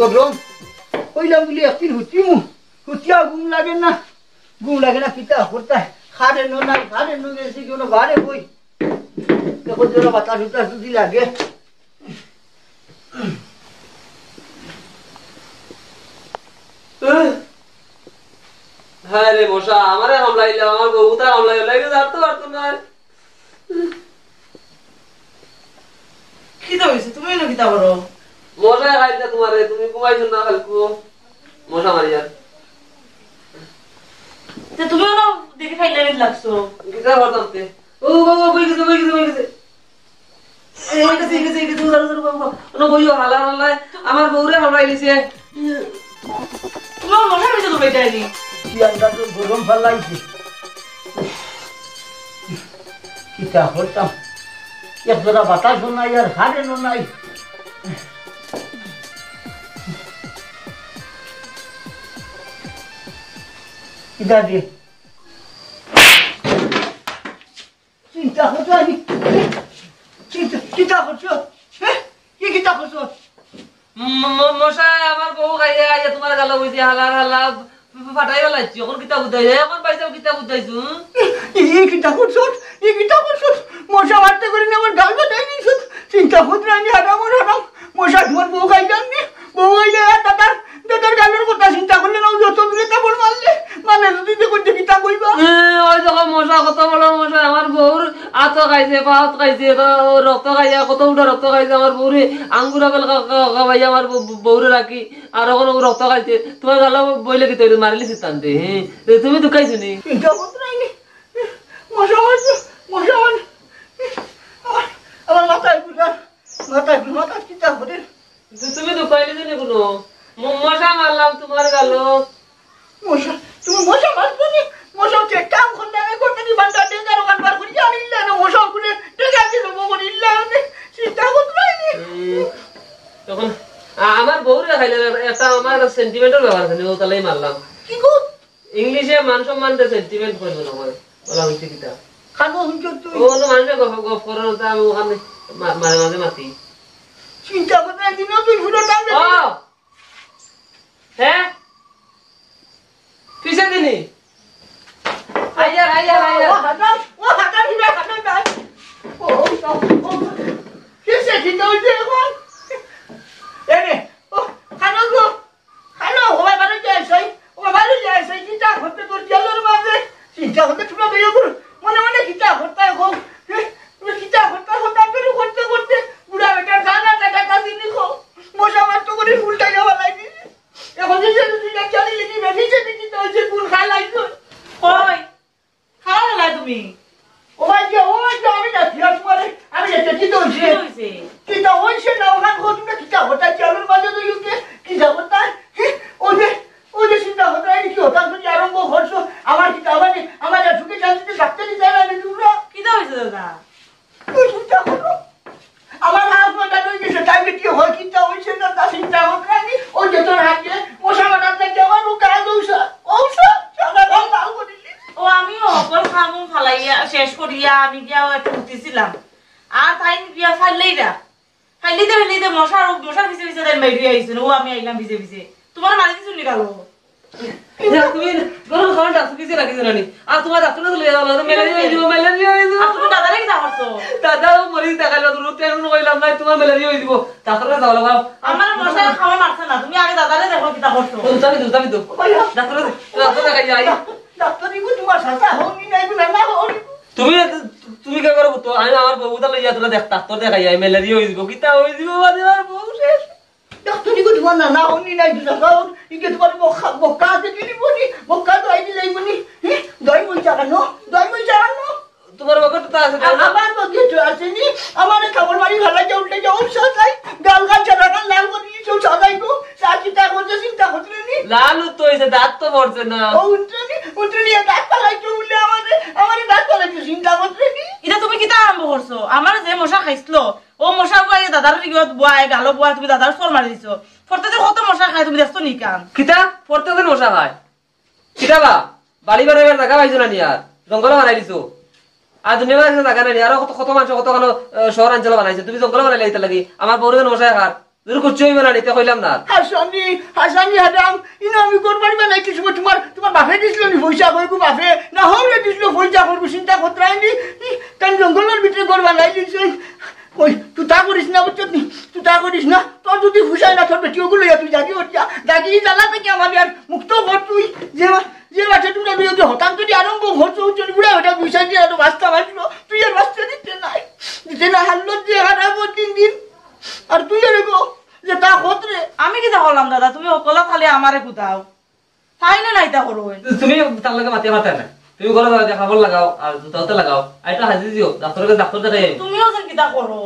গরম কইলাম বলি একদিন হুতিয়া ঘুম লাগে না পিতা করতে খাড়ে নাই খাড়ে গেছি কোনো ঘরে বই দেখো জোর বাতাস উতাস যদি লাগে হ্যাঁ রে মশা আমারে হামলাইলাম আমার বউটা হামলাইল লাগে জানতে পারতো না কি তো হইছে তুমি না কিতা করো মশা খাইতে তোমারে তুমি ঘুমাইছো না কালকু মশা মারিয়া তে তুমি না দেখে খাইলে লাগছো কিটা করতে ও বাবা বই গেছে এই গেছে বাবা না বইও হালা আমার বউরে হামলাইলিছে তুমি মশা হইছে তো বেটাইনি কি আন্দা তো গরম ফালাইছি কিটা করতাম এক জোড়া বাতাস নাই আর খাড়ে নাই কিটা দিয়ে চিন্তা করছো আমি চিন্তা করছো হ্যাঁ কি চিন্তা করছো মশা আমার বউ খাইয়া আইয়া তোমার গালা বইছে হালা ফাটাই ফেলাইছি এখন কিতা বুঝাই এখন পাইছে কিতা বুঝাইছো এই কিতা করছো মশা মারতে করি না আমার গাল বাটাই দিছ চিন্তা করছো আমি হারাম মশা তোমার বউ খাই যাননি বউ খাইলে দাদার গালের কথা চিন্তা করলে না যত দূরে কাপড় মারলে মানে যদি দেখো কিতা কইবা ওই যখন মশা কত বড় মশা আমার বউর আত খাইছে পাত খাইছে রক্ত খাইয়া কত উঠা রক্ত খাইছে আমার বউরে আঙ্গুর আপেল খাওয়াইয়া আমার বউরে রাখি আর এখন রক্ত খাইছে তোমার গালা বইলে কি তৈরি মারিলি সিদ্ধান্তে হ্যাঁ তুমি তো খাইছো নি চিন্তা করছো না মশা আমার মাথায় চিন্তা করে তুমি তো খাইলি নি কোনো মশা মারলাম তোমার গালো মশা তুমি মশা মারছো নি মশা চেষ্টাম করলে আমি করতে নি বান্ডা ডেঙ্গার ওখান বার করি আনিলে না মশা গুলে ডেঙ্গা দিল বগর ইল্লা আমি চিন্তা করছো না তখন আমার বউরে খাইলে একটা আমার সেন্টিমেন্টের ব্যাপার আছে ও তালাই মারলাম কি গো ইংলিশে মান সম্মান দে সেন্টিমেন্ট করবে না আমার বলা হইছে কিটা খানো হুঁচো তুই ও তো মানুষে গপ করে না আমি ওখানে মাঝে মাঝে মাতি চিন্তা করতে দিনও তুই ফুটো দাম দে ও হ্যাঁ পিছে দিনি আইয়া ও হাটা দিবে হাটা দাই ও কিসে চিন্তা হইছে এখন এনে ও খানো গো খানো ওই বাড়ি যায় সেই চিন্তা করতে তোর জলের মাঝে চিন্তা করতে তুমি বেরিয়ে পড়ো মনে চিন্তা করতে গো তুমি চিন্তা করতে বুড়া বেটার গানা কাটা দিনি গো মশা মারতো করে উল্টা যাওয়া লাগি এখন যে চালি লিখি বেরিয়েছে চিন্তা হয়েছে ফুল খাই লাগতো কই খাওয়া না তুমি ও যে আমি না ফিরাস মারে আমি যেতে চিন্তা হয়েছে চিন্তা হয়েছে না ওখান তুমি চিন্তা হতা জলের মাঝে তো ইউকে চিন্তা করতে ওই যে চিন্তা হতো কি হতাম তুমি আরম্ভ করছো আমার চিন্তা হবে আমার ঢুকে যাচ্ছে থাকতে দিতে না তোমরা কি দা হইছে দাদা চিন্তা করো আমার হাসপাতাল হয়ে গেছে টাইমে কি হয় চিন্তা হয়েছে না তা চিন্তা হতো আমি ওই যে তোর হাতে মশা মারার দেখতে আমার কাজ ঔষধ সাদা ঘর লাল করে দিলি ও আমিও অকল খামু ফালাইয়া শেষ করিয়া আমি গিয়া একটু উঠতেছিলাম আর তাই গিয়া ফাইলিতে মশার ভিজে তাই মেরিয়ে আইছিল ও আমি আইলাম ভিজে তোমার মাঝে চুলি গেল তুমি গরম খাওয়াটা পিছে রাখিছো নানি আর তোমার ডাক্তার চলে যাও না ম্যালেরিয়া হয়ে যাব তুমি দাদারে কি করছো দাদা মরিস দেখাইলো তুমি ট্রেন কইলাম না তোমার ম্যালেরিয়া হয়ে যাব ডাক্তারে যাও লাগাও আমার মশা খাওয়া মারছে না তুমি আগে দাদারে দেখো কিটা করছো তুমি তো ডাক্তার দেখাই যাই ডাক্তার নিকো তোমার সাথে হওনি নাই না হওনি তুমি কে করবো তো আমি আমার বউটা লইয়া তোরা ডাক্তার দেখাই যাই ম্যালেরিয়া হয়ে যাব কিটা হয়ে যাব বাদে আর বউ শেষ ডাক্তার নিকো তোমার না হওনি নাই দাও ইকে তোমার বক্কা দেখলি বনি বক্কা তো আইনি লই বনি দই মই চাকানো তোমার বক্কা তো আছে আমার বক্কা তো আছে নি আমারে খবর মারি ভালো যাও লালু তো হইছে দাঁত তো পড়ছে না ও উঠনি দাঁত পালাইছো বলে আমারে দাঁত পালাইছো চিন্তা করতে নি এটা তুমি কিতা আরম্ভ করছো আমার যে মশা খাইছিল ও মশা গুয়াই দাদার রিগত বুয়াই গালো বুয়া তুমি দাদার সর মারি দিছো ফরতে কত মশা খাই তুমি দেখছো নি কান কিতা পড়তে দিন মশা খায় কিতা বা বাড়ি বাড়াইবার জায়গা পাইছো না নি আর জঙ্গল বানাই দিছো আর দুনিয়া বানাইছো জায়গা নাই আর কত মানুষ কত কানো শহর অঞ্চল বানাইছে তুমি জঙ্গল বানাইলে এটা লাগি আমার বড় মশা খার তুমি কুচ্ছু হইবে না এটা কইলাম না হাসানি হাদাম ইনো আমি করবারি বানাই কিছু তোমার বাপে দিছিল নি পয়সা কইকু বাপে না হলে দিছিল পয়সা করবো চিন্তা করতে নি কান জঙ্গলের ভিতরে ঘর বানাই দিছে কই তুই তা করিস না বুঝছিস নি তুই তা করিস না তোর যদি ফুসাই না তোর বেটি ওগুলো তুই জাগি হচ্ছা জাগি জ্বালা থেকে আমাদের আর মুক্ত কর তুই যে বাচ্চা তুমি যদি হঠাৎ যদি আরম্ভ হচ্ছে হচ্ছে বুড়া ওটা বিষয় দিয়ে এত বাচ্চা বাঁচলো তুই আর বাচ্চা দিতে না হারলো যে হারাবো দিন আর তুই এরকম যে তা হতরে আমি কিতা করলাম দাদা তুমি অকলা খালি আমারে কুতাও তাই না নাইতা করো তুমি তার লাগে মাতিয়ে মাতে না তুমি ঘরে যাও খাবার লাগাও আর জুতাতে লাগাও আইটা হাজির দিও ডাক্তারকে ডাক্তার দেখাই তুমিও যে কিতা করো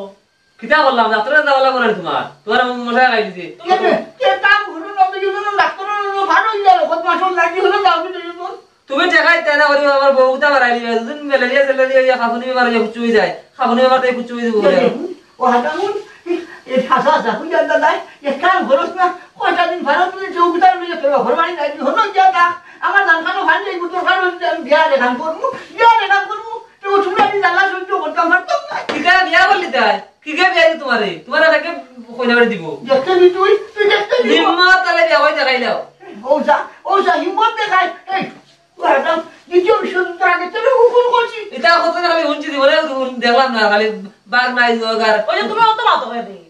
কিতা করলাম ডাক্তারে যাওয়া লাগবে না তোমার মশা খাই দিছি তুমি দেখাই তাই না করি আমার বউটা বাড়াই দিবে দুদিন ম্যালেরিয়া খাবনি বেমার কুচু হয়ে যায় খাবনি বেমার তাই কুচু হয়ে যাবো ও হাতামুন এই হাসা হাসা তুই জানতা নাই এক কাম করস না কয়টা দিন ভারত তুই চৌকিদার লইয়া তোর ঘর বাড়ি যাই হলো যা আমার ধান খানো ভান যাইব তোর খানো বিয়া রেখান করবো তো তোমরা দিন জ্বালা সহ্য করতাম পারতাম না কিকা বিয়া করলি তাই কিকা বিয়া দি তোমারে তাকে কইনা বাড়ি দিব দেখতে নি তুই দেখতে নি হিম্মত তালে বিয়া হই দেখাই দাও ওসা হিম্মত দেখাই এই ও হাতাম দ্বিতীয় বিশ্বযুদ্ধ আগে তোর হুকুম করছি এটা কত খালি হুনছি দিব দেখলাম না খালি বাঘ নাই জগার ওই যে তুমি অত মাতো হয়ে দেই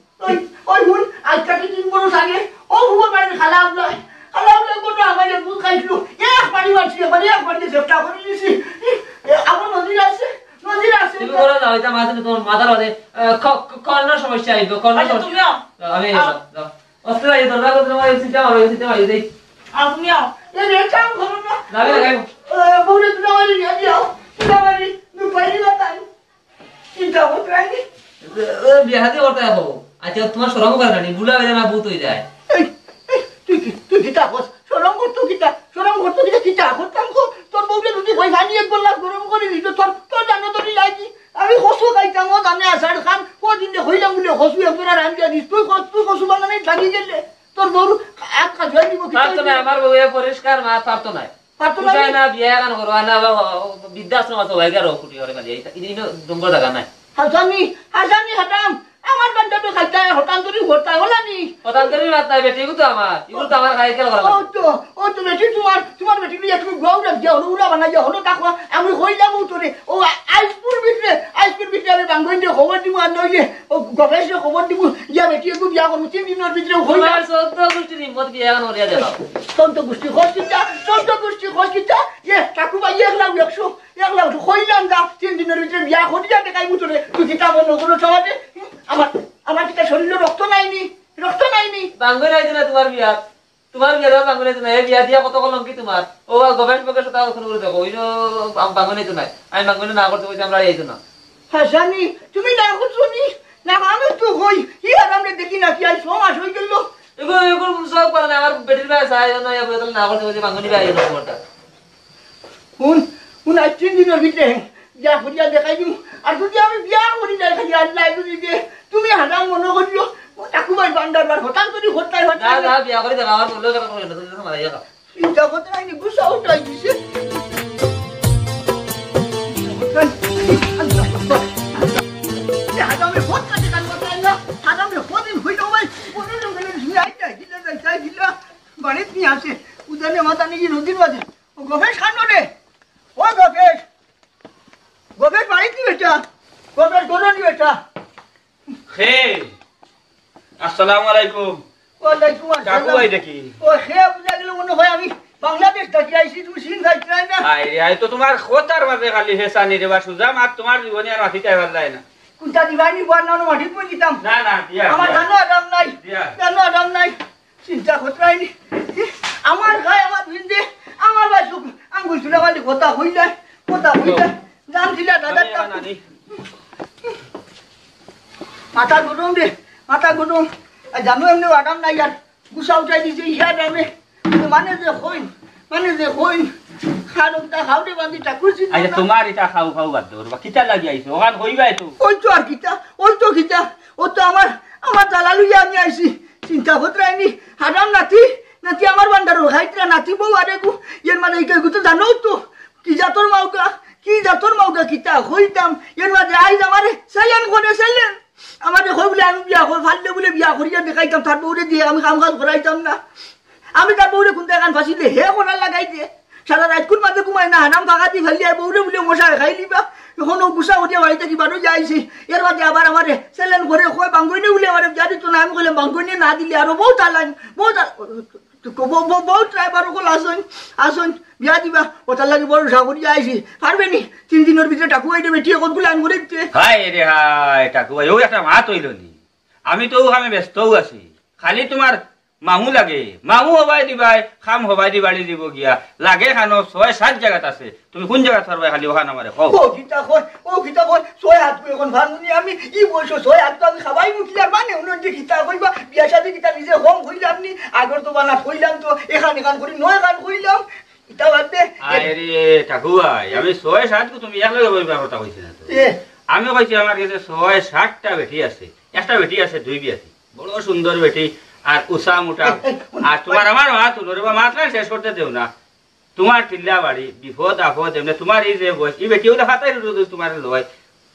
ওই হুন আজকাল 3 বছর আগে ও হুকুম বাড়ি খালা কোন আমাদের দুধ খাইছিল এক পানি মারছি এক পানি চেষ্টা করে দিছি আমার নদীর আছে তুমি করে দাও এটা মাঝে তোমার মাথার মধ্যে কর্নার সমস্যা আইবো কর্নার তুমি আও আমি দাও অস্ত্র আই দরজা করে তোমার সিস্টেম আর দেই তুমি আও এই কাম করো না দাবি লাগাই বউরে তুমি আমারে নিয়ে যাও তুমি আমারে তুমি পাইনি বাতাই চিন্তা করতে রাখি বিয়া হাতে করতে হবে আচ্ছা তোমার শরম করে না বুলা বেলা না ভূত হয়ে যায় তুই কিতা কস শরম করতো কিতা করতাম তোর বউকে যদি কই জানি এক বললা গরম করে দিত তোর জানো তো লাগি আমি হসু খাইতাম ও জানে আসার খান কদিন হইলাম বলে হসু একবার আর আমি দিস তুই হসু বানানি লাগি গেলে তোর বউ এক কাজ হয়ে দিব পারতো না আমার বউ পরিষ্কার মা পারতো না না বিয়া গান করো না বৃদ্ধাশ্রম আছে হয়ে গেল কুটি করে মাঝে ইনো ডঙ্গর জায়গা নাই হাসানি হাতাম আমার বান্দাটো খাইতা হঠাৎ করে ঘরটা হলা নি হঠাৎ রাত নাই বেটি তো আমার খাই কেন করা ও তো বেটি তোমার বেটি নিয়ে তুমি গাও রাখ যাও উড়া বানাই যাও হলো তাকো আমি কইলাম তোরে ও আইসপুর ভিতরে আমি বাঙ্গইতে খবর দিব আর নইলে ও গবেষে খবর দিব ইয়া বেটি একটু বিয়া করব 3 দিনের ভিতরে হইলা সত্য গোষ্ঠী নিমত বিয়া গান হরিয়া দেখাও সন্ত গোষ্ঠী খসকিতা কাকু ভাই 1 লাখ 100 লাখ কইলাম দা 3 দিনের ভিতরে বিয়া করিয়া দেখাইবো তোরে তুই কিতাব নগর সমাজে আমার কিতা শরীরে রক্ত নাইনি বাঙ্গই নাই না তোমার বিয়া বাঙ্গই নাই না এই বিয়া দিয়া কত কলঙ্কি তোমার ও গবেষ বকে কথা শুরু করে দেখো ওইনো বাঙ্গই নাই তো নাই আমি বাঙ্গই না করতে কইছি আমরা এইতো না হাসানি তুমি না করছনি না আমি তো কই কি আর আমরা দেখি না কি আই সমাজ হই গেল এগুলো সব করে না আমার বেটির ভাই চাই না এই বলে না করতে কইছি বাঙ্গই ভাই না করতে হুন আজ 3 দিনের ভিতরে যা করিয়া দেখাই দিম আর যদি আমি বিয়া করি না খালি আল্লাহ যদি দে তুমি হারাম মনে করিও কাকু ভাই বান্দার হঠাৎ করে হঠাৎ না বিয়া করে দেখা আমার বলে কথা কই না তুমি মারা যাও চিন্তা করতে নাই গুসা উঠাই দিছে হারামে হঠাৎ করে কান কথা না হারামে হদিন হইলো ভাই কোন জঙ্গলে যাইতা গিলা বাড়িতে নিয়ে আসে উদানে মাথা নিয়ে নদীর মাঝে ও গবেষ খানো রে ও গবেষ বাড়িতে বেটা গবেষ গরনি বেটা হে আসসালামু আলাইকুম ওয়ালাইকুম আসসালাম কাকু ভাই দেখি ও হে বুঝা গেল মনে হয় আমি বাংলাদেশ থেকে আইছি তুমি সিন খাইছাই না আই তো তোমার খোতার মাঝে খালি হেসানি রে বা সুজাম আর তোমার জীবনে আর মাটিতে আইবার যায় না কোনটা দিবানি বর্ণনা মাটি কই দিতাম না দিয়া আমার জানো আরাম নাই চিন্তা করতেইনি আমার গায় আমার ভিন্দে আমার বাসু আঙ্গুল চুলা বালি কথা হইলা জান দিলা দাদা মাথা গরম জানো এমনি আরাম নাই আর গুসা উঠাই দিছে ইহা দামে মানে যে কইন খানটা খাওতে বাঁধি ঠাকুর আচ্ছা তোমার এটা খাও খাও বাদ দেবো কিতা লাগি আইছো ওখান হইবাই তো ওই তো আর কিতা ও তো আমার জালালুইয়া আমি আইছি চিন্তা করতে হারাম নাতি আমার বান্ডার খাইতরা নাতি বউ আরে গু এর মানে এই তো জানো তো কি জাতর মাউকা কিতা হইতাম এর মাঝে আইজ আমারে সাইলেন আমারে কই বলে আমি বিয়া কর ফাললে বলে বিয়া করিয়া দেখাইতাম তার বউরে দিয়ে আমি কাম কাজ করাইতাম না আমি তার বউরে কোনটা গান ফাঁসিলে হে কোনা লাগাই দিয়ে সারা রাত কোন মাঝে ঘুমাই না হারাম ফাঁকাতি ফেলি আর বউরে বলে মশা খাই লিবা এখন গুসা উঠিয়া বাড়িতে কি বারো যাইছি এর মাঝে আবার আমারে সেলেন ঘরে কয় বাঙ্গইনে বলে আমার জানি তো না আমি বললাম বাঙ্গইনে না দিলে আরো বহু ট্রাইবার আসুন বিয়া দিবা ওটার লাগে বড় সাগরি আইছি পারবে নি 3 দিনের ভিতরে টাকু আইতে বেটি এখন গুলো আন করে দিতে হাই রে হাই টাকু ভাই ও একটা মাত হইল নি আমি তো আমি ব্যস্তও আছি খালি তোমার মামু লাগে মামু হবাই দিবাই খাম হবাই দিবাড়ি দিব গিয়া লাগে খানো 6-7 জায়গাত আছে তুমি কোন জায়গা থারবাই খালি ওখান আমারে কও ও কিতা কই 6 হাত কই এখন ভাঙনি আমি ই বলছো 6 হাত তো আমি খাবাই মুখি আর মানে উনি যে কিতা কইবা বিয়া শাদি কিতা নিজে হোম কইলাম নি আগর তো বানা কইলাম তো এখানে গান করি নয় গান কইলাম এটা বাদে আরে টাকু ভাই আমি 6-7 কো তুমি একলগে বলবা কথা কইছ না তো আমি কইছি আমার কাছে 6-7টা বেটি আছে একটা বেটি আছে 2 বিয়াছি বড় সুন্দর বেটি আর উষা মোটা আর তোমার আমার হাত উনরবা মাত্রা শেষ করতে দেও না তোমার টিল্লা বাড়ি বিপদ আপদ এমনি তোমার এই যে বয়স এই বেটি ওলা হাতাই তোমার লয়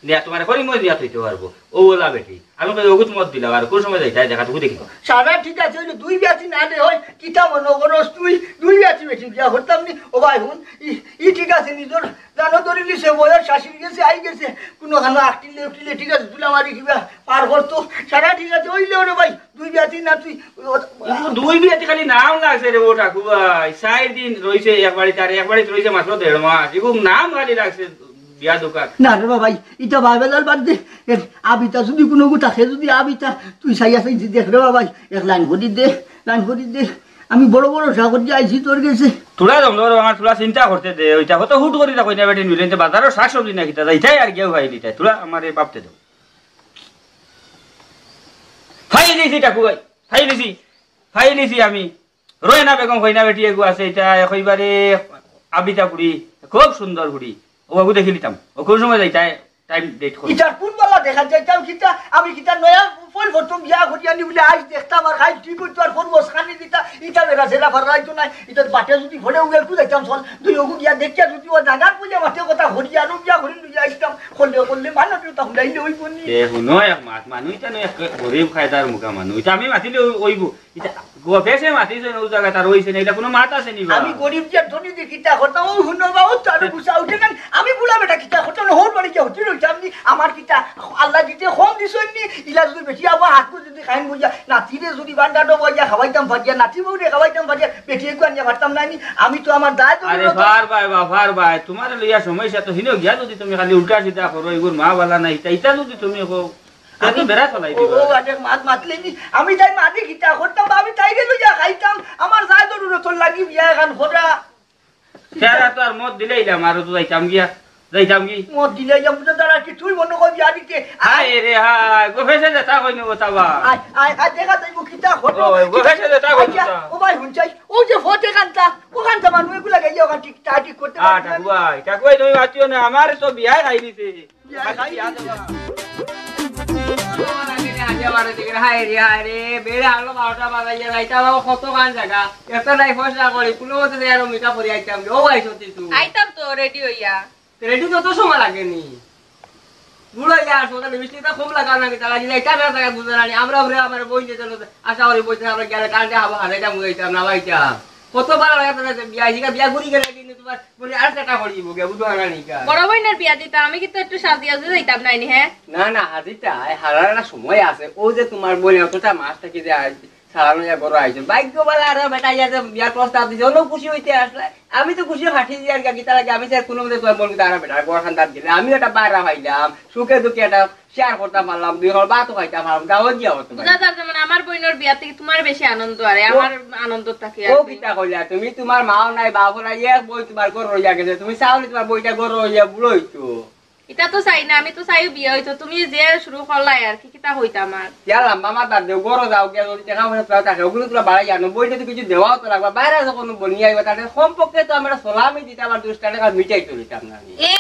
নিয়া তোমার করি মই নিয়া থইতে পারবো ও ওলা বেটি আমি কই ওগুত মত দিলাম আর কোন সময় যাইতাই দেখা তুমি দেখি সারা ঠিক আছে ওই 2 বিয়াছি না দে হয় কিতা মনে করস তুই 2 বিয়াছি বেটি বিয়া করতাম নি ও ভাই হুন ই ঠিক আছে নিজর জানো ধরিলি সে বয়স শাশুড়ি গেছে আই গেছে কোনো খানা আটটিলে ঠিক আছে তুলা মারি কিবা পার করতো সারা ঠিক আছে ওইলে রে ভাই 2 বিয়াছি না তুই 2 বিয়াতি খালি নাম লাগছে রে ও টাকু ভাই 4 দিন রইছে এক বাড়ি তার এক বাড়ি রইছে মাত্র 1.5 মাস এগুলো নাম খালি লাগছে বিয়া দোকান না রে ভাই এটা ভাবেলার বাদ দে আবিতা যদি কোনো গুতা খে যদি আবিতা তুই সাইয়া সাই দেখ রে ভাই এক লাইন করি দে আমি বড় সাগর যে আইছি তোর গেছে তোরা জমলো আমার তোরা চিন্তা করতে দে ওইটা কত হুট করি না কইনা বেটি নিলেন বাজারের শাক সবজি না কিতা যাইতাই আর গেও ভাই দিতাই তোরা আমারে বাপতে দাও ফাইলিছি টাকু ভাই ফাইলিছি আমি রয়না বেগম কইনা বেটি এগু আছে এটা কইবারে আবিতা বুড়ি খুব সুন্দর বুড়ি ও বাবু দেখি লিতাম ও কোন সময় যাইতাই টাইম ডেট করি ইটার কোন বলা দেখা যাইতাম কিতা আমি কিতা নয়া ফোন করতাম বিয়া করি আনি বলে আজ দেখতাম আর খাই ঠিক হইতো আর ফোন বসখানি দিতা ইটা বেরা সেরা ফারাইতো না ইটা বাটে যদি ঘরে উগেল কু যাইতাম চল দুই ওগু গিয়া দেখিয়া যদি ও জাগাত বুঝে মাঠে কথা ঘড়ি আর বিয়া ঘড়ি লইয়া আসতাম করলে মানো তো তখন লাইলে ওই কোনি এ হুনো এক মাত মানু ইটা নয় গরিব খায়দার মুকা মানু ইটা আমি মাতিলে ওইবু ইটা গোফেসে মাতিছে ও জায়গা তার হইছে না এটা কোনো মাত আছে নি আমি গরিব যে ধনী যে কিতা করতাম ও হুনো বা ও তার গুছা উঠে না আমি বুড়া বেটা কিতা করতাম হোর বাড়ি গিয়া উঠে রইতাম নি আমার কিতা আল্লাহ দিতে হোম দিছই নি ইলা যদি বেটি আবার হাত কো যদি খাইন বুঝা নাতিরে যদি বান্ডাটো বইয়া খাওয়াইতাম ভাজিয়া নাতি বউরে খাওয়াইতাম ভাজিয়া বেটি একু আনিয়া পারতাম না নি আমি তো আমার দায় তো আরে ফার ভাই তোমার লইয়া সমস্যা তো হিনো গিয়া যদি তুমি খালি উল্টা সিধা করো এগুর মা বালা নাই ইটা যদি তুমি কো আমি বেড়া চলাই দিবা ও আজে মাতলে নি আমি তাই মাদি কিতা করতাম আমি তাইরে লইয়া খাইতাম আমার দায় তো তোর লাগি বিয়া গান খোরা সেরা তো আর মত দিলেইলাম আর তো যাইতাম গি মত দিলে যাম তো তারা কি তুই মনে কই বিয়া দিতে হাই রে হাই গোফেসে যেটা কই নব তাবা আই দেখা তাই কিতা খোরা ও গোফেসে যেটা কই ও ভাই হুনচাই ও যে ফটে কান্তা ও কান্তা মানু এগুলা গাইয়া ওখান ঠিক টাটি করতে টাকুয়াই তুমি মাতিও না আমার তো বিয়াই খাই দিছে হাই রে বেড়ে আলো 12টা বাজাইয়া যাইতা বাবা কত গান জায়গা একটা নাই ফসলা করি কোনো মতে আর মিঠা পরি আইতাম ও ভাই সত্যি তুই আইতাম তো রেডি হইয়া রেডি তো সময় লাগেনি বুড়ো ইয়ার সোটা মিষ্টিটা খুব লাগা না তারা যদি এটা না জায়গা বুঝে না আমরা আমার বই যেতে আশা করি বইতে আমরা গেলে কালকে আবার হারাইটা মুইতাম না ভাইটা কতবার বিয়া ঘুরি গেলে কিন্তু তোমার বলি আর টাকা করি গে বুঝো না নিকা বড় বইনের বিয়া দিতা আমি কিন্তু একটু সাজি আজে যাইতাম নাইনি হ্যাঁ না হাজিটা হারার না সময় আছে ও যে তোমার বলে অতটা মাছ থেকে যে সারানো যা গরো আইছে ভাগ্য বলা আর বেটা ইয়া যে বিয়ার প্রস্তাব দিছে অন্য খুশি হইতে আসলে আমি তো খুশি ফাটি দিই আর কি তার আগে আমি স্যার কোনো মতে তোমার বলবি তারা বেটা গড় খান্দার দিলে আমি একটা বাইরা পাইলাম সুখে দুঃখে একটা শেয়ার করতে পারলাম দুই হল বাতও খাইতে পারলাম গাঁও গিয়া হতো বুঝা যায় যেমন আমার বইনের বিয়া থেকে তোমার বেশি আনন্দ আরে আমার আনন্দ থাকে ও কিতা কইলা তুমি তোমার মাও নাই বাবু নাই এক বই তোমার গরো হইয়া গেছে তুমি চাওনি তোমার বইটা গরো হইয়া বুড়ো হইতো এটা তো চাই না, আমি তো চাইও বিয়ে হইতো, তুমি যে শুরু করলাই আর কি কিতা হইতা আমার। ইয়া লম্বা মাতার দেও গরো যাও গিয়া যদি টাকা পয়সা পাও টাকা ওগুলো তোরা বাড়াই আনো বইটা তো কিছু দেওয়াও তো লাগবে বাইরে যখন বনিয়ে আইবা তাহলে সম্পর্কে তো আমরা সলামি দিতে আবার 2 টাকা মিটাই তো দিতাম না এ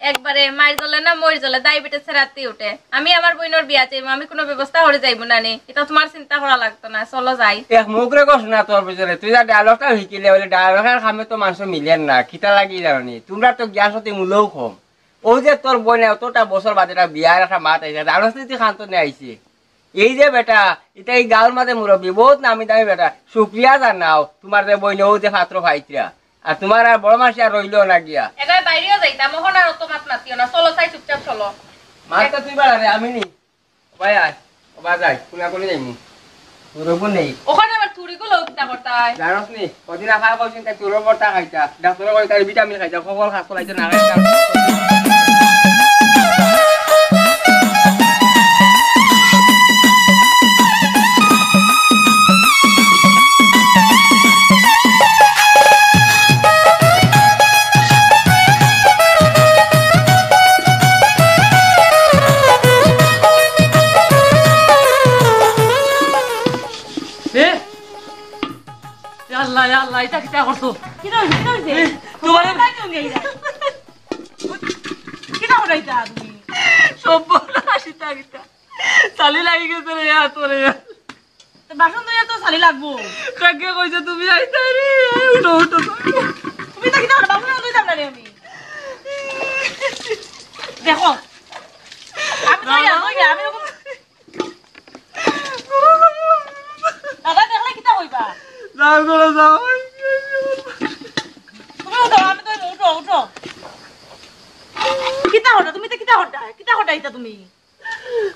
একবারে মাইর জ্বলে না মরি জ্বলে ডায়াবেটিস রাতে উঠে। আমি আমার বোনের বিয়া চাইবো, আমি কোনো ব্যবস্থা করে যাইবো না নি, এটা তোমার চিন্তা করা লাগতো না, চলো যাই। এক মুখরে কস না তোর পিছনে তুই যা ডায়লগটা শিখিলে বলে ডায়লগের খামে তো মানুষ মিলেন না খিতা লাগি জানি তোমরা তো গ্যাস হতে মূল্যও কম। ও যে তোর বোন এতটা বছর বাদে একটা বিয়ার একটা মাত আইছে রাজনীতি খান্ত নিয়ে আইছে এই যে বেটা এটা এই গাঁর মাঝে মুরব্বী বহুত নামি দামি বেটা শুক্রিয়া জানাও তোমার যে বইনে ও যে পাত্র খাইছিরা আর তোমার আর বড় মাসি আর রইলো না গিয়া এবার বাইরেও যাইতাম, মোহন আর অত মাত মাতিও না, চলো চাই চুপচাপ চলো। মারটা তুই বাড়া রে আমি নি ভাই আয় ওবা যাই কোনা কোনে যাইমু তোর বোন নেই ওখানে আবার থুড়িগুলো উঠতা করতাই জানোস নি কদিন আখা বলছেন তাই তোর বর্তা খাইতা ডাক্তার কই তাই ভিটামিন খাইতা সকল খাস লাইতে না খাইতা আল্লাহ আল্লাহ এটা কিতা করছো কিটা হইছে কিটা হইছে তোমার কিটা হইতা তুমি সব বলা আসিতা কিতা চালি লাগি গেছে রে তোরে বাসন ধুইয়া তো চালি লাগবো কাকে কইছে তুমি আইতা রে উঠো উঠো তুমি তো কিটা বাসন ধুইতাম না রে আমি দেখো আমি এরকম দাদা দেখলে কিটা হইবা যাও করে যাও তুমি উঠো আমি তো উঠো উঠো কিটা হটা তুমি তো কিটা হটাইতা তুমি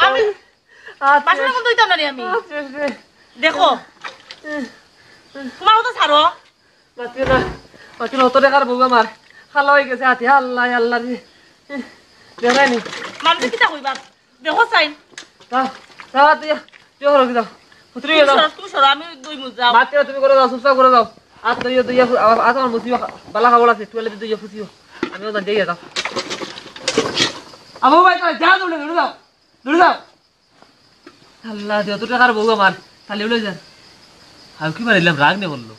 আমি বাসন এখন ধুইতাম না রে আমি দেখো তোমার তো ছাড়ো বাতিল অত টাকার বউ আমার খালা হয়ে গেছে হাতি আল্লাহ আল্লাহ রে দেখায়নি মানুষ কিটা কইবা দেখো চাইন যাও যাও তুই তুই হলো কি যাও পুত্রি যাও তুমি সরো আমি দুই মুজ যাও মাতে তুমি করে যাও সুসা করে যাও আত দইয়া দইয়া আত আমার মুসিও বালা খাবো আছে টুয়েলে দইয়া ফুসিও আমি ওটা যাই যাও আবু ভাই তুই যা দৌড়ে যাও আল্লাহ দিও তো টাকার বউ আমার খালি লই যান আর কি মারিলাম রাগ নে বললো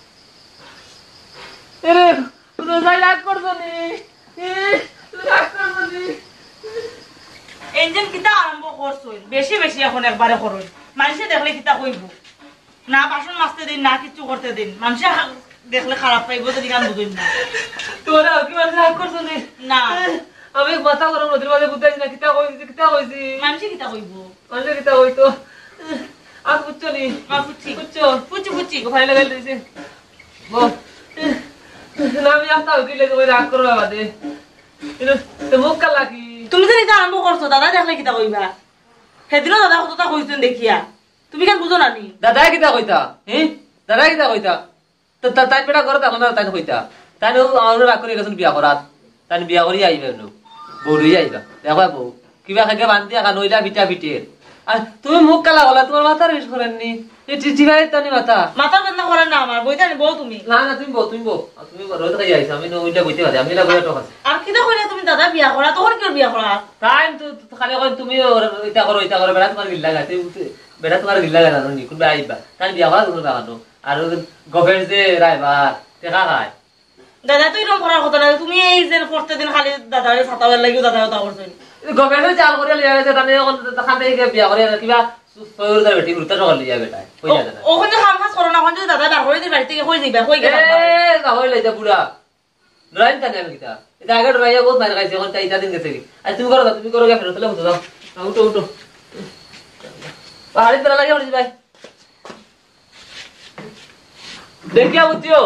এরে তুই যাই রাগ করছো নি রাগ করছো নি ইঞ্জিন কিটা আরম্ভ করছই বেশি বেশি এখন একবারে করই মানুষে দেখলে কিটা কইব না বাসন মাজতে দিন না কিছু করতে দিন মানুষে দেখলে খারাপ পাইব যদি গান বুঝুন না তোরা আর কি মারছে রাগ করছো নি না আমি মাথা গরম নদীর মাঝে বুঝাইছি না কিতা কইছি মানুষে কিটা কইব মানুষে কিতা কইতো আর বুঝছো নি বুঝছো ফুচি ভাই লাগাই দিয়েছে না আমি আসতে হবে কিলে তুমি রাগ করো বাদে কিন্তু মুখ কালা কি তুমি যে এটা আরম্ভ করছো দাদা দেখলে কিটা কইবা সেদিনও দাদা কতটা কইছেন দেখিয়া তুমি কেন বুঝো না নি দাদা কিতা কইতা দাদা কিতা কইতা তো তাই বেটা করো তখন তাই কইতা তাই আমার রাগ করে গেছেন বিয়া করাত তাই বিয়া করি আইবে বউ লই আইবা দেখো বউ কিবা খাকে বান্ধি একা নইলা বিটা বিটের আর তুমি মুখ কালা হলা তোমার মাথার বিষ করেননি চিঠি ভাই তানি মাথা মাথার বেদনা করেন না আমার বইতা নি বউ তুমি না না তুমি বউ তুমি রোজ খাই আইছো আমি ওইটা বইতে পারি আমি না বইটা টক আছে আর কিটা কইলে তুমি দাদা বিয়া করা তখন কি বিয়া করা তাই তো খালি কই তুমি এটা করো বেটা তোমার গিল্লা গাতে বেটা তোমার গিল্লা গানা নি কোন আইবা তাই বিয়া করা তুমি বাগানো আর গভের যে রাইবা টেকা খায় দাদা তো এরকম করার কথা না তুমি এই যে করতে দিন খালি দাদারে ছাতাবার লাগিও দাদা তা করছেন গভের চাল করে লিয়া গেছে তানে খান থেকে বিয়া করে কিবা সয়ুরদার বেটি উত্তর নগর লিয়া বেটা কই না ওখানে কাম কাজ করো না ওখানে যদি দাদা বার করে দিই বাড়ি থেকে কই যাইবা কই গেলা এ গাহই লাইতা পুরা ডরাইন তানে আমি কিতা এটা আগে ডরাইয়া বহুত মার খাইছে এখন তাই ইটা দিন গেছে কি আর তুমি করো গে ফেরত উঠো যাও উঠো পাহাড়ি তোরা লাগে ভাই দেখিয়া বুঝিও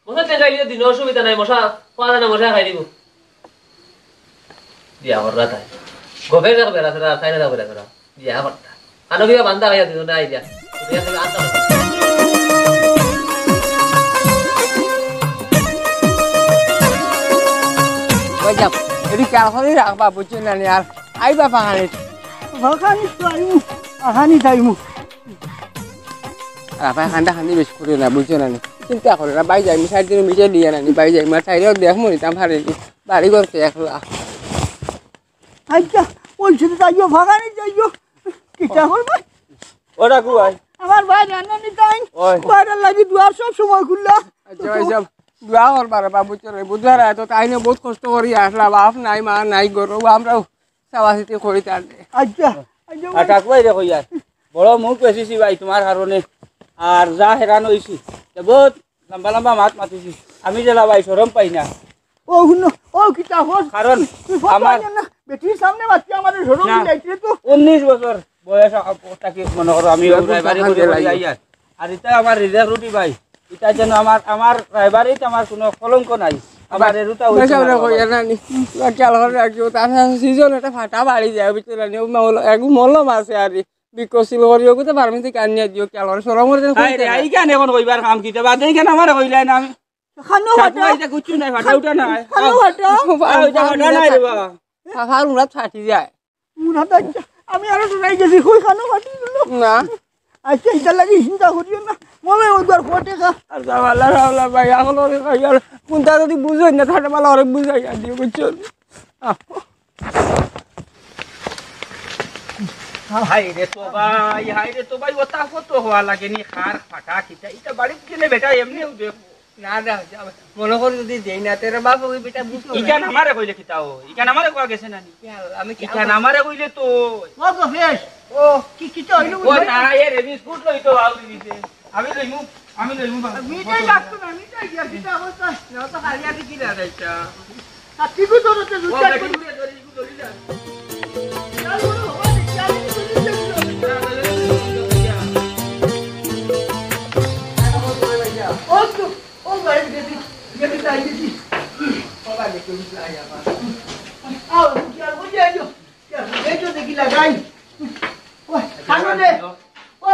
মশা টেকাইলে দিন অসুবিধা নাই মশা পাওয়া যায় না মশা খাই দিব বিয়া কররা তাই গভীর রাখবে রাখা তাই না যাবে রাখা বিয়া করতা আনো বিয়া বান্ধা খাইয়া দিও না আইডিয়া বিয়া থেকে আনতে হবে ওই যাব এটি কাল করে রাখবা বুঝছো না আর আইবা পাহাড়ে ভাখানি তো আইমু আহানি যাইমু আপা খান্ডা খান্দি বেশ করে না বুঝছো না চিন্তা করে না বাই যাইমু সাইড দিন মিটে দিয়ে না বাই যাইমু আর সাইডেও দেখ মরি তা ভারে বাড়ি করতে একলা আচ্ছা ওই শুধু যাইও ভাগানি যাইও কিটা করবে ওটা কুয়াই আমার ভাই রান্না নিতাই ওই। বাইরে লাগি দুয়ার সব সময় খুললা আচ্ছা এইসব দোয়া করবার বাবু চলে বুধবার তো তাই না বহুত কষ্ট করি আসলা বাপ নাই মা নাই গরু আমরাও চাওয়াচিতি করি তার আচ্ছা আর কাকুয়াই রে কইয়া বড় মুখ পেছিছি ভাই তোমার কারণে আর যা হেরান হইছি বহুত লম্বা লম্বা মাত মাতিছি আমি জেলা ভাই শরম পাই না ও হুন ও কিটা হস কারণ আমার আমার না বেটির সামনে বাচ্চা আমাদের সরম না। যাইছে তো 19 বছর বয়স তাকে মনে করো আমি রাইবারি করে যাই আর এটা আমার রিজার্ভ রুটি ভাই এটা যেন আমার রাইবারিতে আমার কোনো কলঙ্ক নাই আমার এরুটা হইছে না বাবা। সিজন এটা ফাটা বাড়ি যায় ভিতরে এক মলম আছে আর বিকশিল করিও তো পারমিতি কানিয়া দিও কেলর সরমর যেন আই রে আই কেন এখন কইবার কাম কিতে বাদ দেই কেন আমার কইলাই না আমি খানো কাকু হাটা আইতা কুচু নাই ফাটা উঠা নাই খানো হাটা ওইটা ফাটা নাই রে বাবা ফাফার উড়া ফাটি যায় মুরাদ আচ্ছা আমি আরো শুনাই গেছি কই খানো হাটি গুলো না আচ্ছা এটা লাগি চিন্তা করিও না মনে ওইবার কোটে খা আর যাওয়ালা রাওলা ভাই এখন আর কোনটা যদি বুঝই না তাহলে মালা অনেক বুঝাই আর দিও বুঝছো হাই রে তো ভাই ওটা কত হওয়া লাগে নি খার ফাটা কিটা এটা বাড়িতে গেলে বেটা এমনি দেখ না না মনে কর যদি দেই না তেরে বাপ ওই বেটা বুঝলো ইকান আমারে কইলে কিতাও ইকান আমারে কোয়া গেছে না নি আমি কি ইকান আমারে কইলে তো ও গফেশ ও কি কিটা হইলো ও না এ রে বিস্কুট লই তো আউরি দিতে আমি লইমু মিটাই লাগতো না মিটাই গিয়া কিটা অবস্থা না তো খালি আমি কি না যাইতা কাটি গো তোরতে ও জুতা বেটি করি ধরে ধরি যা চাল বড় হবে চাল ও তো ও গাড়ি গেছি গেছি তাই গেছি বাবা দেখে বুঝলাই আমার আও কি আর বলি আইও এই তো দেখি লাগাই ও খানো দে ও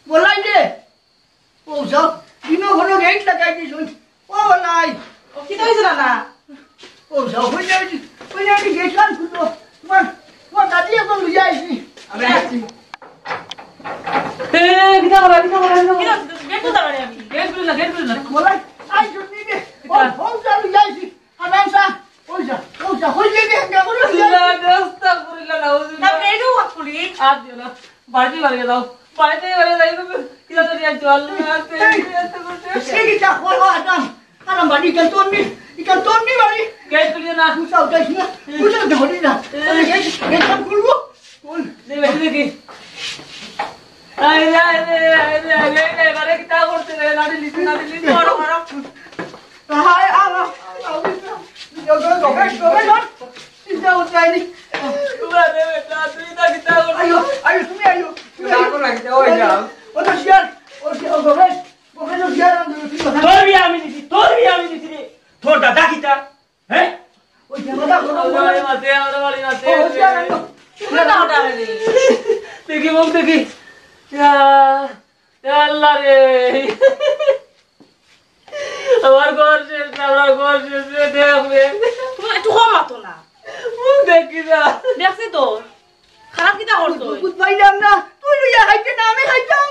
বলাই দে ও সব দিনো ঘর গেট লাগাই দিছ ও বলাই কি তো হইছে না ও সব হই যাই গেট লান খুলো তোমার দাদি এখন লই আইছি আমি আসছি এ কিটা করা কি তো গেট তো দাঁড়াই আমি গেট খুলে না বলাই আই শুনি দে ও ফোন চালু যাইছি আরাম সা ও যা হই যাই দে কেমন দস্তা করিলা না না বেডু আপনি আর দিও না বাড়িতে বাড়ি দাও বাড়িতে বাড়ি যাই কিটা তো রিয়া জল মারতে সেটা হল আদাম আরাম বাড়ি কেন তোরনি বাড়ি গেট খুলে না কুসাও যাইছি না কুসাও ধরি না গেট খুলবো বল নে বেটি দেখি আরে বারে কিটা করতে রে নাড়ি লিখি বড় বড় হাই আলা আয়ো তুমি আয়ো ডাকো রাখতে ওই যাও ও তো শিয়ার ও শিয়ার তোর বিয়া আমি দিছি রে তোর দাদা কিটা হ্যাঁ ওই জায়গাটা বাড়ি মাতে আমার বাড়ি মাতে ও শিয়ার আয়ো তুমি না ওটা রে দেখি মুখ দেখি আল্লাহ রে আমার ঘর শেষ না আমার ঘর শেষ দেখবে তুমি একটু কম মাতো না মুখ দেখি না দেখছি তো খারাপ কিটা করছো বুঝ পাইলাম না তুই লইয়া খাইতে না আমি খাইতাম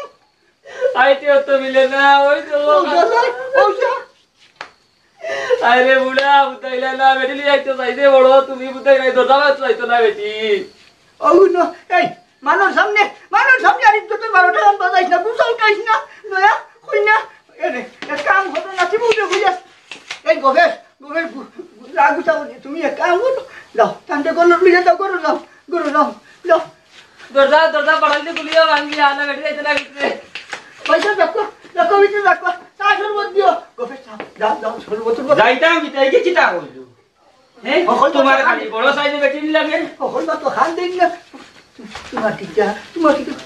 আইতেও তো মিলে না ওই তো ও শিয়ার আরে বুড়া বুতাইলা না বেটি লিয়ে আইতো চাইছে বড় তুমি বুতাই নাই দরজা চাইতো না বেটি ও নো এই মানুষ সামনে আর ইজ্জতের 12টা গান বাজাইছ না বুঝাও কাইছ না নয়া কই না এরে এক কাম করো না তুমি উঠে বুঝা এই গবেশ লাগু চাও তুমি এক কাম করো যাও টানতে করলো লইয়া যাও করো যাও দরজা বাড়াইতে গুলিয়া ভাঙি আনা বেটি যাইতো না ভিতরে পয়সা দেখো ভিতরে দেখো চা শরবত দিও গবেশ যাও শরবত যাইতাম কিটা এই কিটা কইলো হ্যাঁ তোমার খালি বড় সাইজে বেটি লাগে কখন তো খান দিন না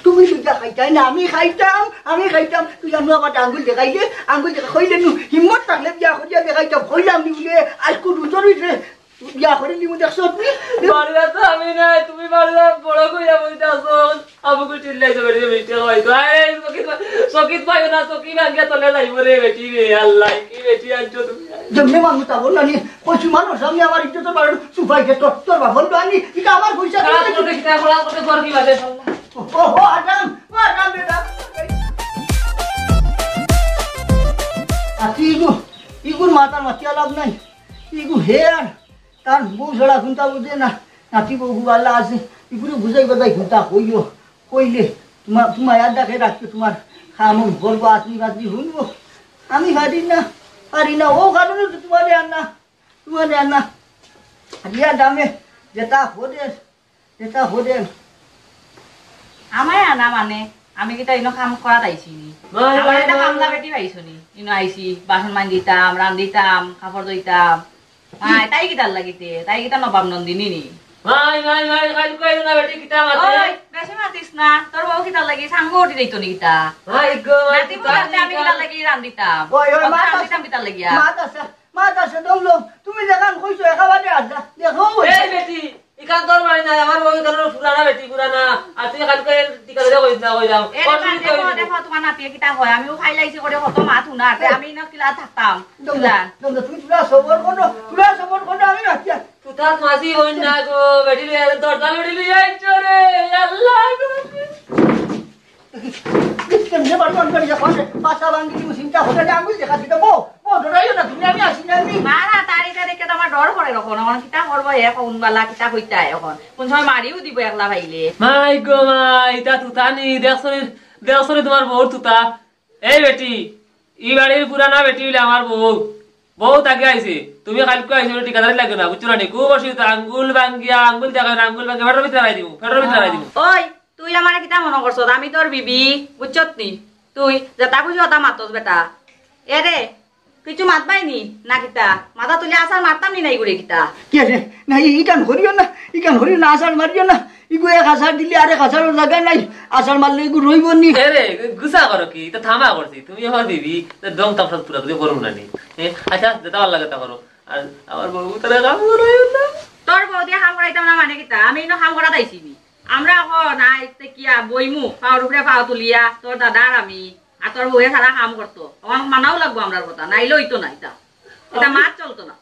তুমি দুটা খাইতাই না আমি খাইতাম তুই জানো আমার আঙ্গুল দেখাইলে খইলে নু হিম্মত থাকলে বিয়া করিয়া দেখাইতাম খইলাম নি বলে আজকু দুজনই বিয়া করে নিমু দেখছ বাড়িয়া তো আমি নাই তুমি বাড়িয়া বড় কইয়া বইতে আসো আবুকে চিল্লাইছো বেটি বেটি হয়তো আরে সকিত পাইও না সকি ভাঙ্গিয়া চলে যাইব রে বেটি রে আল্লাহ কি বেটি আনছো তুমি যেমনি মানুষ তা বললো নি পশু মানুষ আমি আমার ইজ্জত বাড়ি সুপাইকে তোর বাবা বললো আনি এটা আমার পয়সা খারাপ করতে কিটা খারাপ করতে ঘর কি বাজে ও আদাম বেটা আতি ইগুর মাতার মাতিয়া লাভ নাই ইগু হেয়ার তার বউ ছড়া খুনতা বুঝে না নাতি বউ আল্লাহ আছে এগুলো বুঝাই বাজাই ঘুমটা কইও কইলে তোমার আর ডাকে রাখছো তোমার খামো বলবো আতনি বাতনি শুনবো আমি পারি না ও কারণে তো তোমারে আনা দিয়া দামে যেটা হোদেন আমায় আনা মানে আমি কি তাই কাম করা আইছি নি আমার এটা কামলা বেটি পাইছো নি ইনো আইছি বাসন মান দিতাম রান দিতাম কাপড় ধুইতাম তাই কিতার লাগিতে তাই কিতা নবাব নন্দিনী নি ভাই কাল কই না বেটি কিতা মাতে ওই বেশি মাতিস না তোর বউ কিতার লাগি সাঙ্গ উঠি দেইতো নি কিতা ভাই গো নাতি বলতে আমি কিতার লাগি রান দিতাম ওই রান দিতাম কিতার লাগিয়া মাত আছে দমলো তুমি দেখান কইছো একেবারে আড্ডা দেখো এই বেটি ইকান তোর বাড়ি না আমার বউ কারণ পুরানা আর তুই কাল কই টিকা ধরে কইছ না কই যাও দেখো তোমার নাতিয়ে কিতা হয় আমিও খাই লাইছি করে কত মাথ উনা আমি না কিলা থাকতাম দমলো তুমি তুলা সবর করো আমি রাখিয়া তুতার মাসি হই না গো বেটি দরজা বেটি লই আইছো রে আল্লাহ কেমনে বারবার করে যখন পাছা ভাঙি তুমি চিন্তা হতে আঙুল দেখা দিতে বো ডরাইও না তুমি আমি আসি না আমি মারা তারিখে দেখে তো আমার ডর করে রকম এখন কিতা করবো কোন বালা কিতা কইতা এখন কোন সময় মারিও দিব একলা ভাইলে মাই গো মাই তা তুতানি দেখছরে তোমার বউ তুতা এই বেটি ই বাড়ির পুরানা বেটি হইলে আমার বউ তাকে আইছে তুমি কালকে আইছো ঠিকাদারি লাগে না বুঝছো না খুব অসুবিধা আঙ্গুল ভাঙ্গিয়া আঙ্গুল ফেটার ভিতরে রাই দিব ওই তুই আমার কিতা মনে করছ আমি তোর বিবি বুঝছত নি তুই যেটা খুঁজি ওটা মাতস বেটা এ রে কিছু মাত পাইনি না কিতা মাথা তুলে আসার মারতাম নি নাই গুড়ে কিতা কে রে না ইকান হরিও না আসার মারিও না ইগু 1000 দিলে আর 1000 জায়গা নাই আসার মারলে ইগু রইব নি রে গুসা করো কি তো থামা করছি তুমি আমার বিবি দম তাম পুরা তুই করুম না নি আচ্ছা যেটা ভালো লাগে তা করো আর আমার বউ তোরা কাম করইও না তোর বউ দিয়ে কাম করাইতাম না মানে কিতা আমি ইনো কাম করা দাইছি নি আমরা নাই কিয়া বইমু পাওয়ার উপরে পাওয়া তুলিয়া তোর দাদা আর আমি আর তোর বউয়ে সারা কাম করতো আমার মানাও লাগবো আমরার কথা নাইলে হইতো না এটা মাছ চলতো না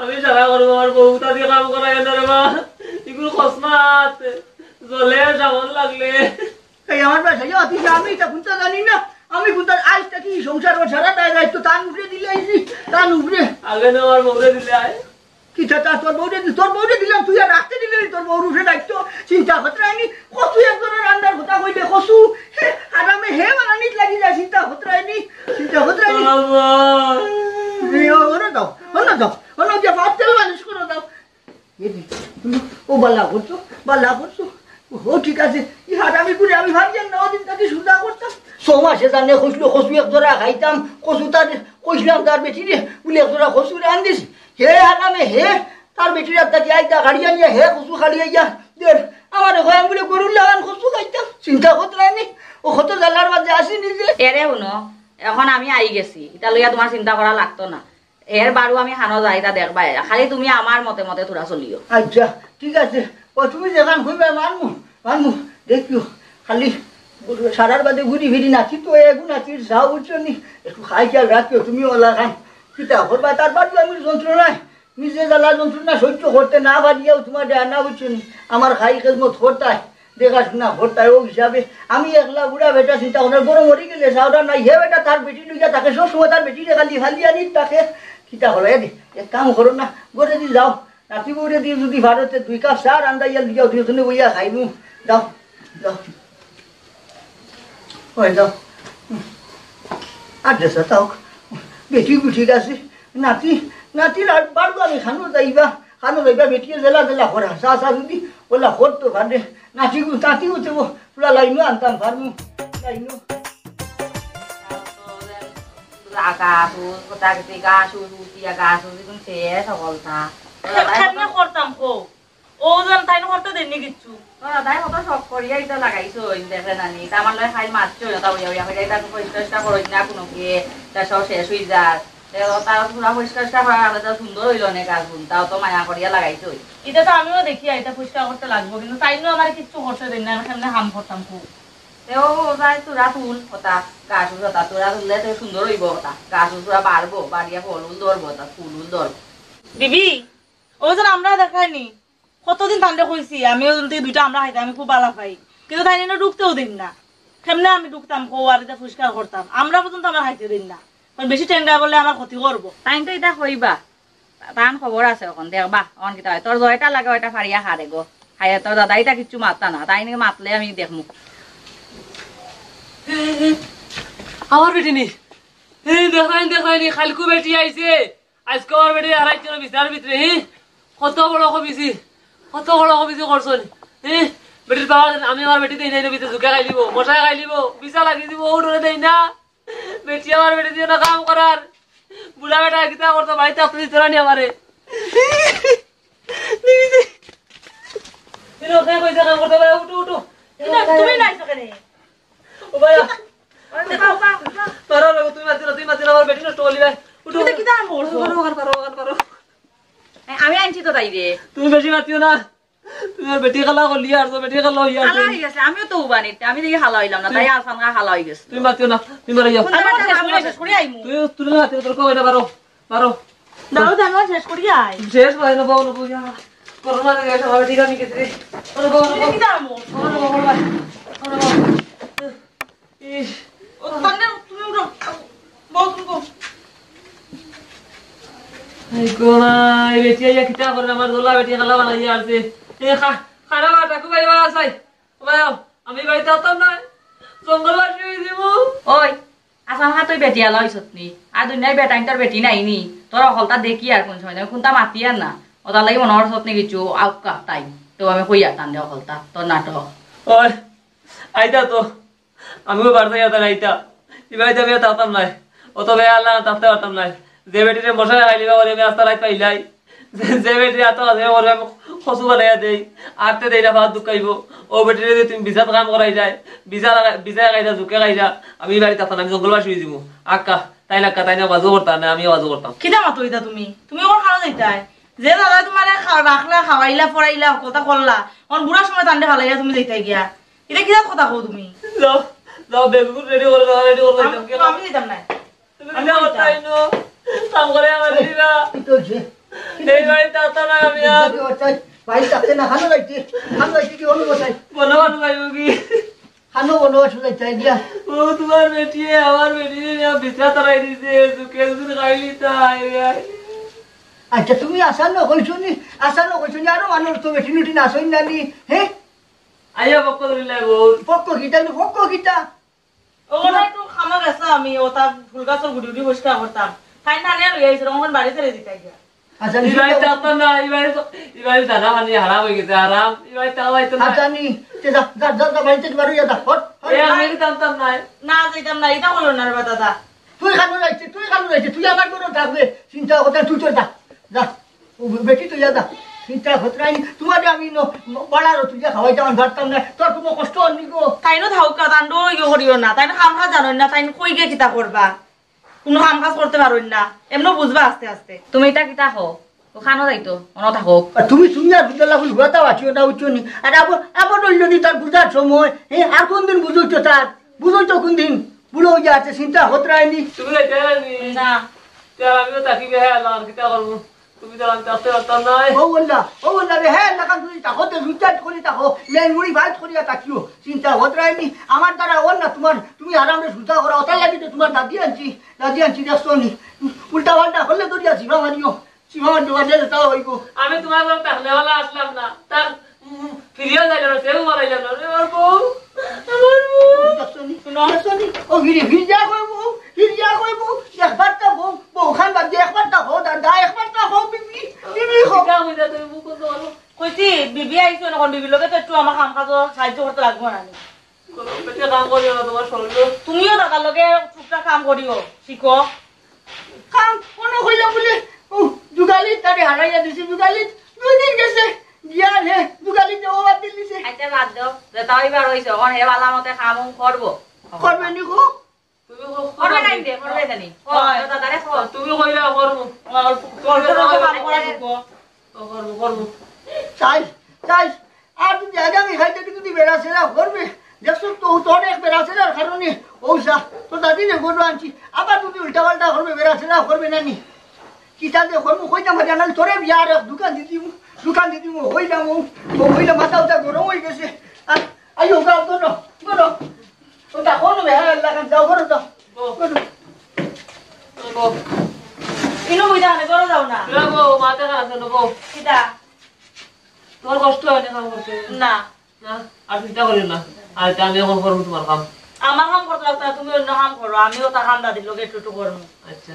আমি সারা করবো আমার বউ তা দিয়ে কাম করাই না রে মা এগুলো কসমাত জ্বলে সামন লাগলে এই আমার বাসায় অতি আমি এটা কোনটা জানি না আমি কোনটা আজটা কি সংসার ছাড়া তাই দায়িত্ব তান উপরে দিলে আইছি তান উপরে আগে না আমার বউরে দিলে আয় কি তা তোর বউরে দিলাম তুই আর রাখতে দিলে তোর বউর উঠে দায়িত্ব চিন্তা করতে আইনি কসু একজনের রান্নার কথা কইলে কসু আরামে হে বানানিত লাগি যায় চিন্তা করতে আইনি দাও যে ভাত তেল মানুষ করে দাও ও বাল্লা করছো ও ঠিক আছে ইহার আমি করে আমি ভাবছিলাম না ওদিন তাকে সুদা করতাম সমাসে জানে কসু এক জোড়া খাইতাম কসু তার কইছিলাম তার বেটি রে বলে এক জোড়া কসু রে আনদিস হে আনামে হে তার বেটির তাকে আইতা গাড়ি আনিয়া হে কসু খাড়ি আইয়া দের আমার ঘরে বলে গরুর লাগান কসু খাইতাম চিন্তা করতে আইনি ও কত জ্বালার মাঝে আসি নিজে এরে শুনো এখন আমি আই গেছি এটা লইয়া তোমার চিন্তা করা লাগতো না এর বারু আমি খানো যাই তা দেখবাই খালি তুমি আমার মতে তোরা চলিও আচ্ছা ঠিক আছে ও তুমি যেখান খুঁজবে মানমু দেখিও খালি সারার বাদে ঘুরি ফিরি নাচি তো এগু নাচির যাও বুঝছো নি একটু খাই খেয়াল রাখিও তুমি ওলা খান কিতা করবা তার বাদে আমি যন্ত্রণায় নিজে জ্বালা যন্ত্রণা সহ্য করতে না পারিয়াও তোমার না বুঝছো নি আমার খাই খেজমত করতায় দেখাশোনা করতায় ও হিসাবে আমি একলা বুড়া বেটা চিন্তা করার বড় মরি গেলে সাউডার নাই হে বেটা তার বেটি লইয়া তাকে সবসময় তার বেটি খালি আনি তাকে কিতা হলো এক কাম করো না গড়ে দি যাও নাতি বউরে দিয়ে যদি ভারতে 2 কাপ চা রান্দাইয়া লিয়াও দুজনে বইয়া খাইমু যাও ওই যাও আড্রেস তাও বেটি ঠিক আছে নাতির আর বারো আমি খানো যাইবা বেটিয়ে জেলা করা চা যদি ওলা করতো ভারে নাতি উঠেব পুরা লাইনও আনতাম ফার্মু লাইনও করতাম ও যেন তাই করতে দেননি কিচ্ছু তাই কত শখ করিয়া এটা লাগাইছো দেখে নানি আমার লয় খাই মারছো এটা উইয়া হয়ে তাকে পরিষ্কার করো না কোনো গিয়ে তার সব শেষ হয়ে যায় তার পুরা পরিষ্কার করা হলে তো সুন্দর হইল না গাছগুন তাও তো মায়া করিয়া লাগাইছো এটা তো আমিও দেখি এটা পরিষ্কার করতে লাগবো কিন্তু তাইও আমার কিচ্ছু করতে দেন না সামনে হাম করতাম খুব তেও যাই তোরা তুল কথা গাছ হতা তোরা তুললে তো সুন্দর হইব কথা গাছ তোরা বাড়বো বাড়িয়া ফল ধরবো তা ফুল ধরবো দিবি ও যেন আমরা দেখাইনি কতদিন তান্ডে কইছি আমিও যদি দুইটা আমরা খাইতাম আমি খুব ভালো পাই কিন্তু তাই না ঢুকতেও দিন না কেমনে আমি ঢুকতাম আর এটা পরিষ্কার করতাম আমরা পর্যন্ত আমার খাইতে দিন না বেশি টেন্ডা বলে আমার ক্ষতি করবো তাই তো এটা হইবা তান খবর আছে এখন দেখবা অন কিতা হয় তোর জয়টা লাগে ওইটা ফারিয়া খারে গো খাইয়া তোর দাদাইটা কিচ্ছু মারতা না তাই নাকি মাতলে আমি দেখমু আমার বেটি নি দেখাইনি খালকু বেটি আইছে আজকে আমার বেটি হারাইছে না বিছানার ভিতরে কত বড় কবিছি করছনি বেটির বাবা আমি আমার বেটি দেই নাই ভিতরে ঝুঁকে খাই দিব মশাই খাই দিব বিছা লাগি দিব ওরে দেই না বেটি আমার বেটি দিয়ে না কাম করার বুড়া বেটা কিতা করতো বাড়িতে আপনি চলানি আমারে কাম করতে পারে উঠো তুমি নাইছো কেন ও ভাই পারো তুমি মাতিল আমার বেটি নষ্ট করলি ভাই উঠো তুমি কিতা করছো পারো আমি আনছি তো তাই রে তুমি বেশি মাতিও না তুমি বেটি খালা করলি আর তো বেটি খালা হইয়া হালা হয়ে গেছে আমিও তো উবানিতে আমি দেখি হালা হইলাম না তাই আলফান হালা হয়ে গেছে তুমি মাতিও না তুমি মারা যাও আমি শেষ করি আইমু তুই তুই না হাতে তোর কই না পারো দাও দাও শেষ করি আই শেষ ভাই না বাবু না বুঝা করোনা রে গেছে ভাবে ঠিক আছে কি ওরে বাবু তুমি কিতা আমো ভাই ও তান্নে তুমি উঠো বল তুমি গো এই কোনা এই বেটি আইয়া কিতা করে আমার দোলা বেটি খালা বানাইয়া আছে এ খানা বাটা কো ভাই বাসাই ভাই আমি বাড়িতে আতাম না জঙ্গলবাসী হই দিব ওই আসাম হা তুই বেটি আলা হইছত নি আর দুনিয়ার বেটাইন তোর বেটি নাই নি তোর হলতা দেখি আর কোন সময় কোনটা মাতি আর না ওটা লাগি মনে হরছত নি কিছু আউকা তাই তো আমি কইয়া টান দে হলতা তোর নাটক ওই আইতা তো আমিও বাড়তে যেতাম আইতা এবারে আমি তাতাম নাই অত বেয়া আল্লাহ তাতে পারতাম নাই যে বেটিরে মশাই খাইলিবা ওরে আমি আস্তা রাত পাইলাই যে বেটি এত আছে ওরে আমি খসু বানাইয়া দেই আরতে দেই না ভাত দুকাইব ও বেটিরে যদি তুমি বিছাত কাম করাই যায় বিছা খাইছা ঝুঁকে খাইছা আমি বাড়ি তাতাম আমি জঙ্গলবাসী হয়ে দিব আক্কা তাই না তাই না বাজু করতাম না আমিও বাজু করতাম কিতা মাতো ইতা তুমি ওর খানো যাইতাই যে দাদা তোমারে রাখলা খাওয়াইলা পড়াইলা কথা করলা অন বুড়া সময় তান্ডে ভালাইয়া তুমি যাইতাই গিয়া এটা কিতা কথা কও তুমি যাও যাও বেগুন রেডি করে যাইতাম কি আমি যাইতাম না আমি আমার তাই নো কাম করে আমার দিবা কি চলছে এই বাড়ি তাতা না আমি আর ভাই তাতে না খানো যাইতে কি অনুবসাই বনবান গাইব কি খানো অনুবসু যাইতে দিয়া ও তোমার বেটি আমার বেটি বিছনা তরাই দিছে ঝুঁকে ঝুঁকে খাইলি তাই আচ্ছা তুমি আশা নকইছো নি আরো মানুষ তো বেটি নুটি নাচই নানি হে আইয়া পক্ষ ধরিলে গো পক্ক গীতা ওরা একটু খামা গেছে আমি ওটা ফুল গাছের গুড়ি গুড়ি পরিষ্কার করতাম তাই না নিয়ে লইয়া আইছিল ওখান বাড়ি ছেড়ে দিতাই গিয়া আচ্ছা এই বাড়ি তাতা না এই বাড়ি দাদা মানে হারাম হয়ে গেছে আরাম এই বাড়ি তাও আইতো না আচ্ছা নি তে যা বাড়িতে বারো যা হট এই আমি জানতাম না না যাইতাম না এটা হলো না রে দাদা তুই খানো যাইতে তুই আমার কোনো থাকবে চিন্তা কথা তুই তো যা বেটি তুই যা চিন্তা হতে নাই তোমার আমি বাড়ারো তুই যা খাওয়াই যাওয়ান পারতাম না তোর কোনো কষ্ট হয়নি গো তাই নো থাউকা তান্ড ইয়ে করিও না তাই না কাম কাজ জানো না তাই কই গিয়ে কিতা করবা কোনো কাম কাজ করতে পারো না এমন বুঝবা আস্তে আস্তে তুমি এটা কিতা হো ও খানো যাইতো মনে থাকো তুমি আর বুঝলা ফুল ঘুরাতে আছিও না উচ্চ নি আর আবার যদি তার বুঝার সময় আর কোন দিন বুঝুইছো বুঝুইছো কোন দিন বুড়ো হয়ে যাচ্ছে চিন্তা হতে রায়নি তুমি যাইতে না আমিও তাকি বে হ্যাঁ লাল কিতা করবো তুমি তো আমি আসতে পারতাম না ও বললা রে হ্যাঁ লাগান তুমি তাকতে রুচার্জ করি তাকো লেন মুড়ি ভাত করিয়া তাকিও চিন্তা হতে রায়নি আমার দ্বারা ওর না তুমি আরামে সুতা করা ওটাই লাগি তো তোমার দাদি আনছি দেখছো নি উল্টা পাল্টা হলে দরিয়া শিবা মারিও বাজারে তাও হইব আমি তোমার ঘরে থাকলে वाला আসলাম না তার ফিরিয়ে যাইলো না সেও মারাইলাম না রে আমার বউ দেখছো নি ও হিরিয়া কইব একবার তা বউ খান বাদ দিয়ে একবার তা হো দাদা একবার তা হো বিবি হো কিটা হইতা তুমি মুখ তো বলো কইছি বিবি আইছো না কোন বিবি লগে তো একটু আমার কাম কাজ সাহায্য করতে লাগবে না বেটা কাম করিও না তোমার শরীর তুমিও দাদার লগে টুকটাক কাম করিও শিখো কাম কোন কইলা বলে ও জুগালি তারে হারাইয়া দিছি জুগালি দুই দিন গেছে গিয়া হে জুগালি দেও বাদ দিলিছে আইতে বাদ দাও যে তাই বার হইছে কোন হে বালা মতে কাম করব করবে নি গো তুমি করবে নাই দে করবে জানি ও দাদারে কো তুমি কইলা করমু কাম করা শিখো করমু চাই আর তুমি আগামী খাইতে কিন্তু বেড়া ছেড়া করবে দেখছো তো তোর এক বেড়া ছেড়ার কারণে ওইসা তো দাদি নে গরু আনছি আবার তুমি উল্টা পাল্টা করবে বেড়া ছেড়া করবে নানি কিতা দে করবো কইতা মজা নাল তোরে বিয়ার দোকান দিদিমু হইলাম ও হইলা মাথা উঠা গরম হয়ে গেছে আর আইও গাও গরো ওটা কোন বে হ্যাঁ লাগান যাও গরো যাও ইনো বুঝা না করো যাও না রাগো দেখা আছে নেবো কিটা তোমার কষ্ট হয় না কাম করতে না না আর চিন্তা করি না আর আমি এখন করবো তোমার কাম আমার কাম করতে লাগতো না, তুমি অন্য কাম করো, আমিও তা কাম দাদির লোক একটু করবো। আচ্ছা